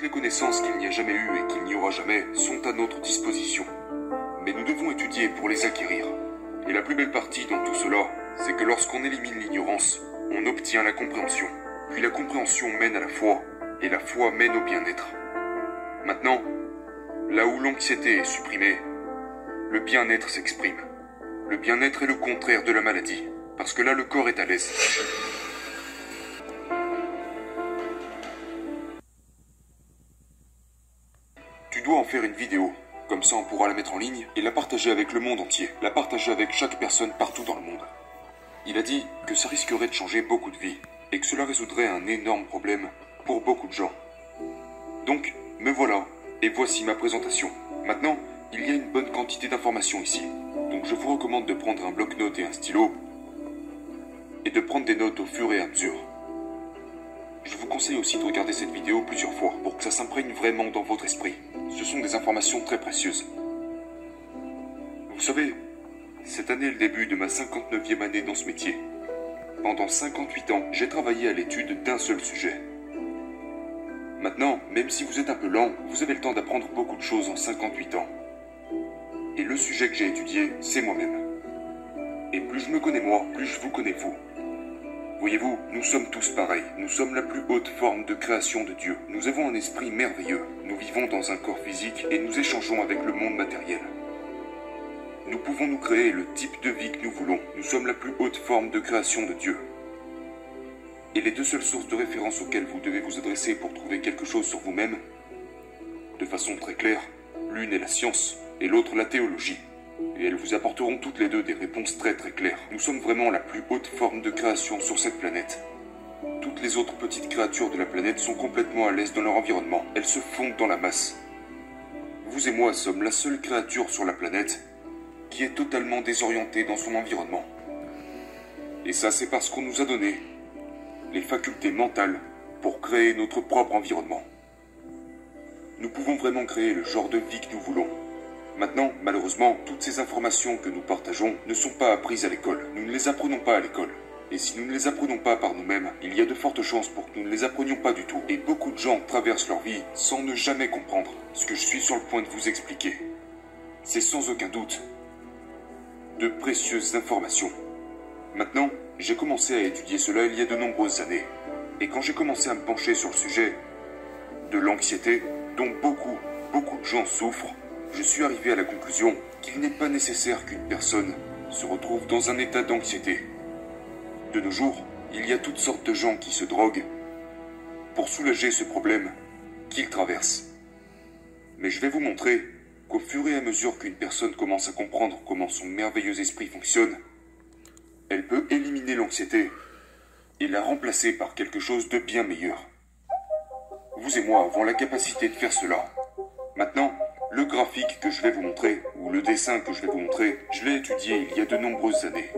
Les connaissances qu'il n'y a jamais eues et qu'il n'y aura jamais sont à notre disposition. Mais nous devons étudier pour les acquérir. Et la plus belle partie dans tout cela, c'est que lorsqu'on élimine l'ignorance, on obtient la compréhension. Puis la compréhension mène à la foi, et la foi mène au bien-être. Maintenant, là où l'anxiété est supprimée, le bien-être s'exprime. Le bien-être est le contraire de la maladie, parce que là le corps est à l'aise. Tu dois en faire une vidéo, comme ça on pourra la mettre en ligne et la partager avec le monde entier, la partager avec chaque personne partout dans le monde. Il a dit que ça risquerait de changer beaucoup de vies, et que cela résoudrait un énorme problème pour beaucoup de gens. Donc, me voilà, et voici ma présentation. Maintenant, il y a une bonne quantité d'informations ici, donc je vous recommande de prendre un bloc-notes et un stylo, et de prendre des notes au fur et à mesure. Je vous conseille aussi de regarder cette vidéo plusieurs fois, pour que ça s'imprègne vraiment dans votre esprit. Ce sont des informations très précieuses. Vous savez, cette année est le début de ma 59e année dans ce métier. Pendant 58 ans, j'ai travaillé à l'étude d'un seul sujet. Maintenant, même si vous êtes un peu lent, vous avez le temps d'apprendre beaucoup de choses en 58 ans. Et le sujet que j'ai étudié, c'est moi-même. Et plus je me connais moi, plus je vous connais vous. Voyez-vous, nous sommes tous pareils. Nous sommes la plus haute forme de création de Dieu. Nous avons un esprit merveilleux. Nous vivons dans un corps physique et nous échangeons avec le monde matériel. Nous pouvons nous créer le type de vie que nous voulons. Nous sommes la plus haute forme de création de Dieu. Et les deux seules sources de référence auxquelles vous devez vous adresser pour trouver quelque chose sur vous-même, de façon très claire, l'une est la science et l'autre la théologie. Et elles vous apporteront toutes les deux des réponses très claires. Nous sommes vraiment la plus haute forme de création sur cette planète. Toutes les autres petites créatures de la planète sont complètement à l'aise dans leur environnement. Elles se fondent dans la masse. Vous et moi sommes la seule créature sur la planète qui est totalement désorientée dans son environnement. Et ça, c'est parce qu'on nous a donné les facultés mentales pour créer notre propre environnement. Nous pouvons vraiment créer le genre de vie que nous voulons. Maintenant, malheureusement, toutes ces informations que nous partageons ne sont pas apprises à l'école. Nous ne les apprenons pas à l'école. Et si nous ne les apprenons pas par nous-mêmes, il y a de fortes chances pour que nous ne les apprenions pas du tout. Et beaucoup de gens traversent leur vie sans ne jamais comprendre ce que je suis sur le point de vous expliquer. C'est sans aucun doute de précieuses informations. Maintenant, j'ai commencé à étudier cela il y a de nombreuses années. Et quand j'ai commencé à me pencher sur le sujet de l'anxiété, dont beaucoup de gens souffrent, je suis arrivé à la conclusion qu'il n'est pas nécessaire qu'une personne se retrouve dans un état d'anxiété. De nos jours, il y a toutes sortes de gens qui se droguent pour soulager ce problème qu'ils traversent. Mais je vais vous montrer qu'au fur et à mesure qu'une personne commence à comprendre comment son merveilleux esprit fonctionne, elle peut éliminer l'anxiété et la remplacer par quelque chose de bien meilleur. Vous et moi avons la capacité de faire cela. Maintenant, le graphique que je vais vous montrer, ou le dessin que je vais vous montrer, je l'ai étudié il y a de nombreuses années.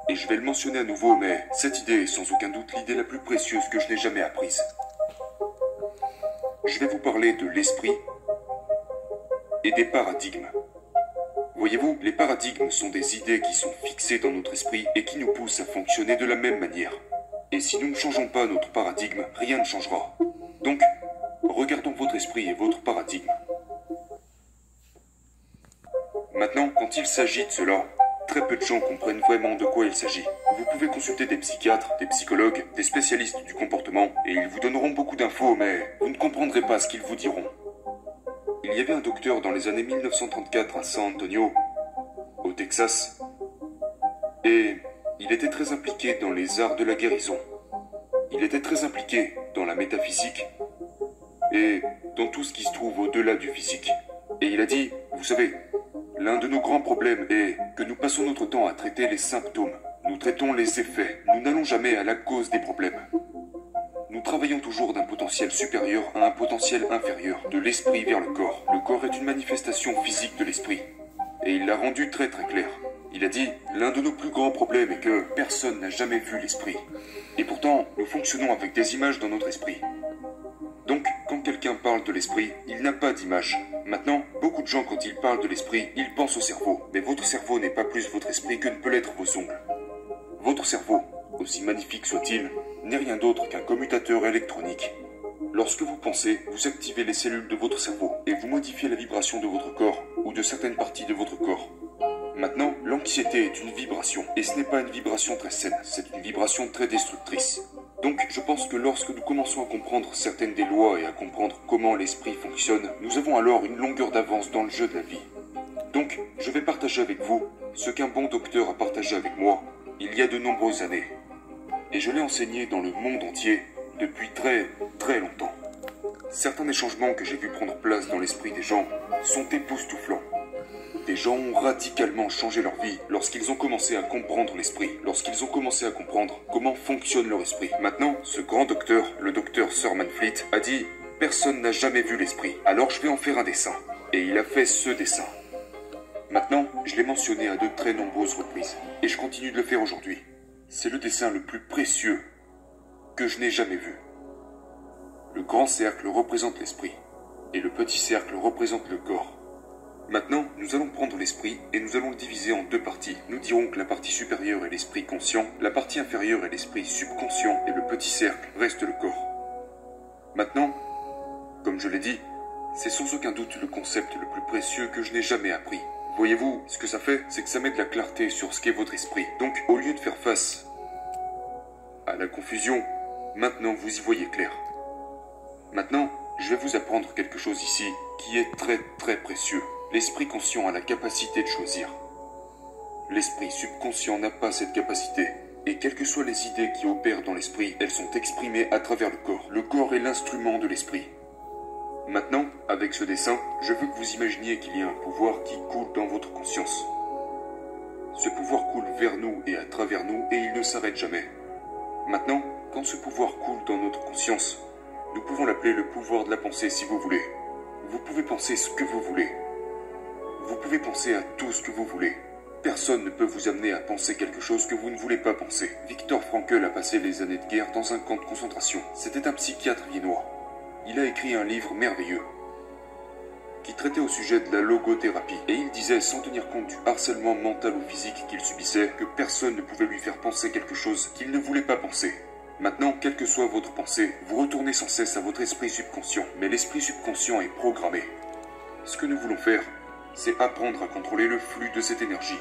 Et je vais le mentionner à nouveau, mais cette idée est sans aucun doute l'idée la plus précieuse que je n'ai jamais apprise. Je vais vous parler de l'esprit et des paradigmes. Voyez-vous, les paradigmes sont des idées qui sont fixées dans notre esprit et qui nous poussent à fonctionner de la même manière. Et si nous ne changeons pas notre paradigme, rien ne changera. Donc, regardons votre esprit et votre paradigme. Maintenant, quand il s'agit de cela, très peu de gens comprennent vraiment de quoi il s'agit. Vous pouvez consulter des psychiatres, des psychologues, des spécialistes du comportement, et ils vous donneront beaucoup d'infos, mais vous ne comprendrez pas ce qu'ils vous diront. Il y avait un docteur dans les années 1934 à San Antonio, au Texas, et il était très impliqué dans les arts de la guérison. Il était très impliqué dans la métaphysique et dans tout ce qui se trouve au-delà du physique. Et il a dit, vous savez, l'un de nos grands problèmes est que nous passons notre temps à traiter les symptômes. Nous traitons les effets. Nous n'allons jamais à la cause des problèmes. Nous travaillons toujours d'un potentiel supérieur à un potentiel inférieur, de l'esprit vers le corps. Le corps est une manifestation physique de l'esprit. Et il l'a rendu très clair. Il a dit, l'un de nos plus grands problèmes est que personne n'a jamais vu l'esprit. Et pourtant, nous fonctionnons avec des images dans notre esprit. Donc, quand quelqu'un parle de l'esprit, il n'a pas d'image. Maintenant, beaucoup de gens, quand ils parlent de l'esprit, ils pensent au cerveau. Mais votre cerveau n'est pas plus votre esprit que ne peut l'être vos ongles. Votre cerveau, aussi magnifique soit-il, n'est rien d'autre qu'un commutateur électronique. Lorsque vous pensez, vous activez les cellules de votre cerveau et vous modifiez la vibration de votre corps ou de certaines parties de votre corps. Maintenant, l'anxiété est une vibration, et ce n'est pas une vibration très saine, c'est une vibration très destructrice. Donc, je pense que lorsque nous commençons à comprendre certaines des lois et à comprendre comment l'esprit fonctionne, nous avons alors une longueur d'avance dans le jeu de la vie. Donc, je vais partager avec vous ce qu'un bon docteur a partagé avec moi il y a de nombreuses années. Et je l'ai enseigné dans le monde entier depuis très longtemps. Certains des changements que j'ai vu prendre place dans l'esprit des gens sont époustouflants. Des gens ont radicalement changé leur vie lorsqu'ils ont commencé à comprendre l'esprit, lorsqu'ils ont commencé à comprendre comment fonctionne leur esprit. Maintenant, ce grand docteur, le docteur Sir Manfleet, a dit « Personne n'a jamais vu l'esprit, alors je vais en faire un dessin. » Et il a fait ce dessin. Maintenant, je l'ai mentionné à de très nombreuses reprises, et je continue de le faire aujourd'hui. C'est le dessin le plus précieux que je n'ai jamais vu. Le grand cercle représente l'esprit, et le petit cercle représente le corps. Maintenant, nous allons prendre l'esprit et nous allons le diviser en deux parties. Nous dirons que la partie supérieure est l'esprit conscient, la partie inférieure est l'esprit subconscient et le petit cercle reste le corps. Maintenant, comme je l'ai dit, c'est sans aucun doute le concept le plus précieux que je n'ai jamais appris. Voyez-vous, ce que ça fait, c'est que ça met de la clarté sur ce qu'est votre esprit. Donc, au lieu de faire face à la confusion, maintenant vous y voyez clair. Maintenant, je vais vous apprendre quelque chose ici qui est très précieux. L'esprit conscient a la capacité de choisir. L'esprit subconscient n'a pas cette capacité. Et quelles que soient les idées qui opèrent dans l'esprit, elles sont exprimées à travers le corps. Le corps est l'instrument de l'esprit. Maintenant, avec ce dessin, je veux que vous imaginiez qu'il y a un pouvoir qui coule dans votre conscience. Ce pouvoir coule vers nous et à travers nous et il ne s'arrête jamais. Maintenant, quand ce pouvoir coule dans notre conscience, nous pouvons l'appeler le pouvoir de la pensée si vous voulez. Vous pouvez penser ce que vous voulez. Vous pouvez penser à tout ce que vous voulez. Personne ne peut vous amener à penser quelque chose que vous ne voulez pas penser. Viktor Frankl a passé les années de guerre dans un camp de concentration. C'était un psychiatre viennois. Il a écrit un livre merveilleux qui traitait au sujet de la logothérapie. Et il disait, sans tenir compte du harcèlement mental ou physique qu'il subissait, que personne ne pouvait lui faire penser quelque chose qu'il ne voulait pas penser. Maintenant, quelle que soit votre pensée, vous retournez sans cesse à votre esprit subconscient. Mais l'esprit subconscient est programmé. Ce que nous voulons faire, c'est apprendre à contrôler le flux de cette énergie.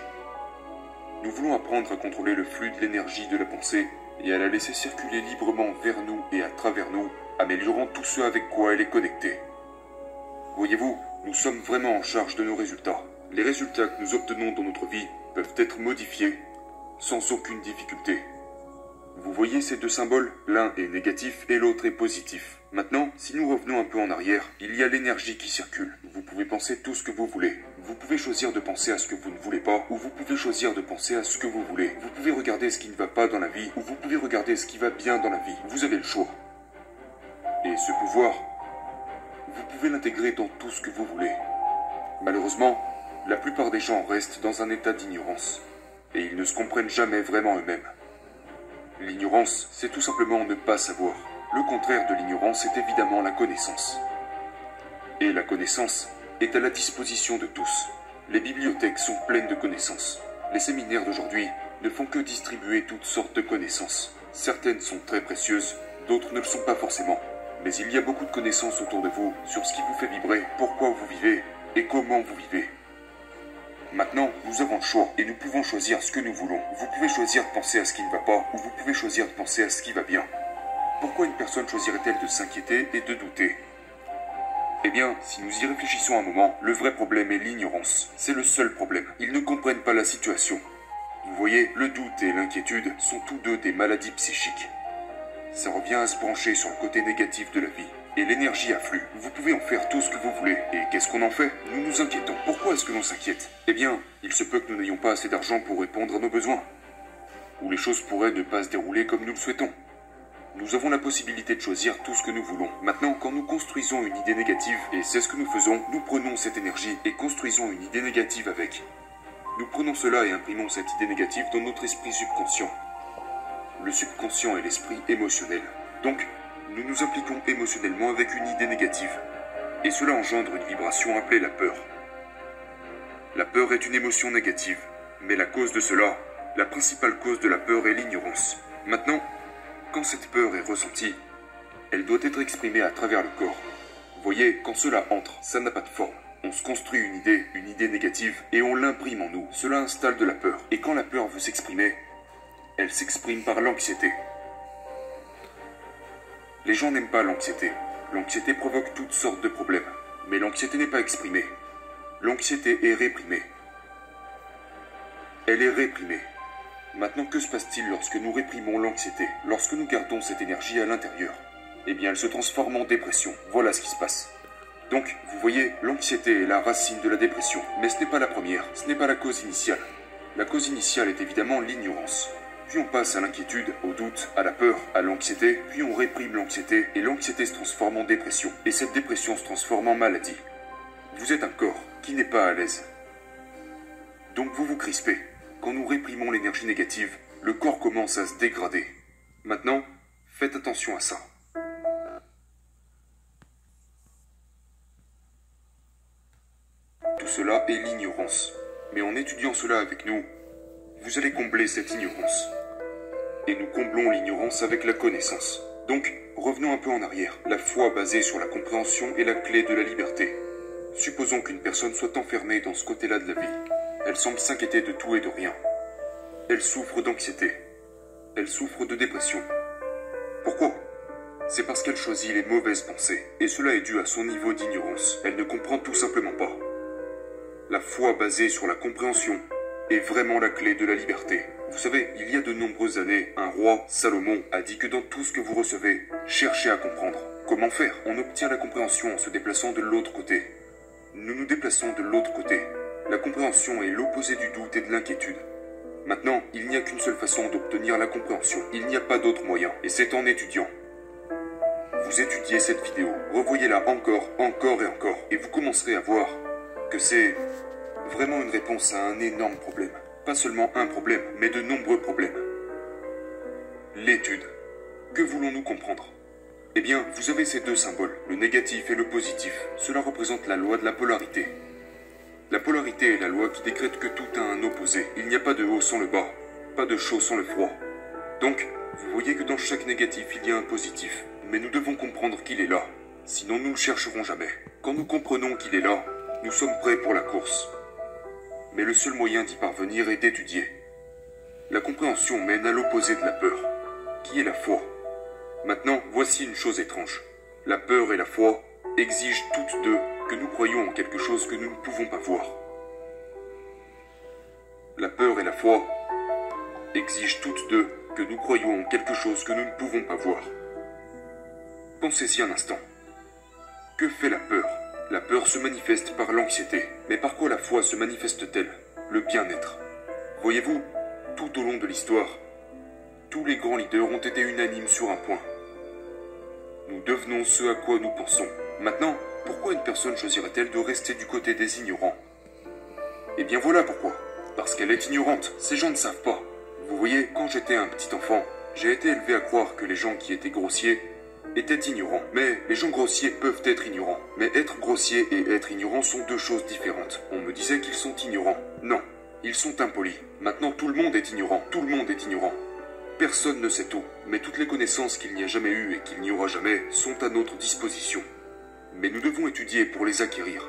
Nous voulons apprendre à contrôler le flux de l'énergie de la pensée et à la laisser circuler librement vers nous et à travers nous, améliorant tout ce avec quoi elle est connectée. Voyez-vous, nous sommes vraiment en charge de nos résultats. Les résultats que nous obtenons dans notre vie peuvent être modifiés sans aucune difficulté. Vous voyez ces deux symboles? L'un est négatif et l'autre est positif. Maintenant, si nous revenons un peu en arrière, il y a l'énergie qui circule. Vous pouvez penser tout ce que vous voulez. Vous pouvez choisir de penser à ce que vous ne voulez pas, ou vous pouvez choisir de penser à ce que vous voulez. Vous pouvez regarder ce qui ne va pas dans la vie, ou vous pouvez regarder ce qui va bien dans la vie. Vous avez le choix. Et ce pouvoir, vous pouvez l'intégrer dans tout ce que vous voulez. Malheureusement, la plupart des gens restent dans un état d'ignorance, et ils ne se comprennent jamais vraiment eux-mêmes. L'ignorance, c'est tout simplement ne pas savoir. Le contraire de l'ignorance est évidemment la connaissance. Et la connaissance est à la disposition de tous. Les bibliothèques sont pleines de connaissances. Les séminaires d'aujourd'hui ne font que distribuer toutes sortes de connaissances. Certaines sont très précieuses, d'autres ne le sont pas forcément. Mais il y a beaucoup de connaissances autour de vous sur ce qui vous fait vibrer, pourquoi vous vivez et comment vous vivez. Maintenant, nous avons le choix et nous pouvons choisir ce que nous voulons. Vous pouvez choisir de penser à ce qui ne va pas ou vous pouvez choisir de penser à ce qui va bien. Pourquoi une personne choisirait-elle de s'inquiéter et de douter? Eh bien, si nous y réfléchissons un moment, le vrai problème est l'ignorance. C'est le seul problème. Ils ne comprennent pas la situation. Vous voyez, le doute et l'inquiétude sont tous deux des maladies psychiques. Ça revient à se brancher sur le côté négatif de la vie. Et l'énergie afflue. Vous pouvez en faire tout ce que vous voulez. Et qu'est-ce qu'on en fait? Nous nous inquiétons. Pourquoi est-ce que l'on s'inquiète? Eh bien, il se peut que nous n'ayons pas assez d'argent pour répondre à nos besoins. Ou les choses pourraient ne pas se dérouler comme nous le souhaitons. Nous avons la possibilité de choisir tout ce que nous voulons. Maintenant, quand nous construisons une idée négative, et c'est ce que nous faisons, nous prenons cette énergie et construisons une idée négative avec. Nous prenons cela et imprimons cette idée négative dans notre esprit subconscient. Le subconscient est l'esprit émotionnel. Donc, nous nous impliquons émotionnellement avec une idée négative. Et cela engendre une vibration appelée la peur. La peur est une émotion négative. Mais la cause de cela, la principale cause de la peur est l'ignorance. Maintenant, quand cette peur est ressentie, Elle doit être exprimée à travers le corps. Vous voyez, quand cela entre, ça n'a pas de forme. On se construit une idée négative, et on l'imprime en nous. Cela installe de la peur. Et quand la peur veut s'exprimer, elle s'exprime par l'anxiété. Les gens n'aiment pas l'anxiété. L'anxiété provoque toutes sortes de problèmes. Mais l'anxiété n'est pas exprimée. L'anxiété est réprimée. Elle est réprimée. Maintenant, que se passe-t-il lorsque nous réprimons l'anxiété? Lorsque nous gardons cette énergie à l'intérieur? Eh bien, elle se transforme en dépression. Voilà ce qui se passe. Donc, vous voyez, l'anxiété est la racine de la dépression. Mais ce n'est pas la première, ce n'est pas la cause initiale. La cause initiale est évidemment l'ignorance. Puis on passe à l'inquiétude, au doute, à la peur, à l'anxiété, puis on réprime l'anxiété, et l'anxiété se transforme en dépression. Et cette dépression se transforme en maladie. Vous êtes un corps qui n'est pas à l'aise. Donc vous vous crispez. Quand nous réprimons l'énergie négative, le corps commence à se dégrader. Maintenant, faites attention à ça. Tout cela est l'ignorance. Mais en étudiant cela avec nous, vous allez combler cette ignorance. Et nous comblons l'ignorance avec la connaissance. Donc, revenons un peu en arrière. La foi basée sur la compréhension est la clé de la liberté. Supposons qu'une personne soit enfermée dans ce côté-là de la vie. Elle semble s'inquiéter de tout et de rien. Elle souffre d'anxiété. Elle souffre de dépression. Pourquoi? C'est parce qu'elle choisit les mauvaises pensées. Et cela est dû à son niveau d'ignorance. Elle ne comprend tout simplement pas. La foi basée sur la compréhension est vraiment la clé de la liberté. Vous savez, il y a de nombreuses années, un roi, Salomon, a dit que dans tout ce que vous recevez, cherchez à comprendre. Comment faire? On obtient la compréhension en se déplaçant de l'autre côté. Nous nous déplaçons de l'autre côté. La compréhension est l'opposé du doute et de l'inquiétude. Maintenant, il n'y a qu'une seule façon d'obtenir la compréhension. Il n'y a pas d'autre moyen, et c'est en étudiant. Vous étudiez cette vidéo, revoyez-la encore, encore et encore, et vous commencerez à voir que c'est vraiment une réponse à un énorme problème. Pas seulement un problème, mais de nombreux problèmes. L'étude. Que voulons-nous comprendre? Eh bien, vous avez ces deux symboles, le négatif et le positif. Cela représente la loi de la polarité. La polarité est la loi qui décrète que tout a un opposé. Il n'y a pas de haut sans le bas, pas de chaud sans le froid. Donc, vous voyez que dans chaque négatif, il y a un positif. Mais nous devons comprendre qu'il est là. Sinon, nous ne le chercherons jamais. Quand nous comprenons qu'il est là, nous sommes prêts pour la course. Mais le seul moyen d'y parvenir est d'étudier. La compréhension mène à l'opposé de la peur, qui est la foi. Maintenant, voici une chose étrange. La peur et la foi exigent toutes deux que nous croyions en quelque chose que nous ne pouvons pas voir. La peur et la foi exigent toutes deux que nous croyions en quelque chose que nous ne pouvons pas voir. Pensez-y un instant. Que fait la peur? La peur se manifeste par l'anxiété. Mais par quoi la foi se manifeste-t-elle? Le bien-être. Voyez-vous, tout au long de l'histoire, tous les grands leaders ont été unanimes sur un point. Nous devenons ce à quoi nous pensons. Maintenant, pourquoi une personne choisirait-elle de rester du côté des ignorants? Eh bien voilà pourquoi. Parce qu'elle est ignorante. Ces gens ne savent pas. Vous voyez, quand j'étais un petit enfant, j'ai été élevé à croire que les gens qui étaient grossiers étaient ignorants. Mais les gens grossiers peuvent être ignorants. Mais être grossier et être ignorant sont deux choses différentes. On me disait qu'ils sont ignorants. Non, ils sont impolis. Maintenant tout le monde est ignorant. Tout le monde est ignorant. Personne ne sait tout. Mais toutes les connaissances qu'il n'y a jamais eues et qu'il n'y aura jamais sont à notre disposition. Mais nous devons étudier pour les acquérir.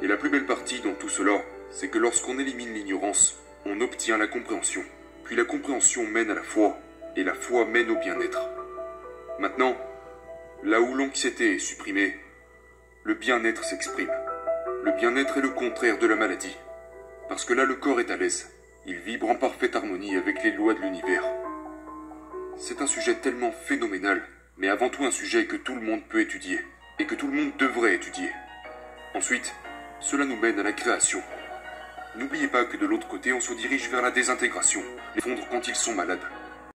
Et la plus belle partie dans tout cela, c'est que lorsqu'on élimine l'ignorance, on obtient la compréhension. Puis la compréhension mène à la foi, et la foi mène au bien-être. Maintenant, là où l'anxiété est supprimée, le bien-être s'exprime. Le bien-être est le contraire de la maladie. Parce que là, le corps est à l'aise. Il vibre en parfaite harmonie avec les lois de l'univers. C'est un sujet tellement phénoménal, mais avant tout un sujet que tout le monde peut étudier, et que tout le monde devrait étudier. Ensuite, cela nous mène à la création. N'oubliez pas que de l'autre côté, on se dirige vers la désintégration, les fondre quand ils sont malades.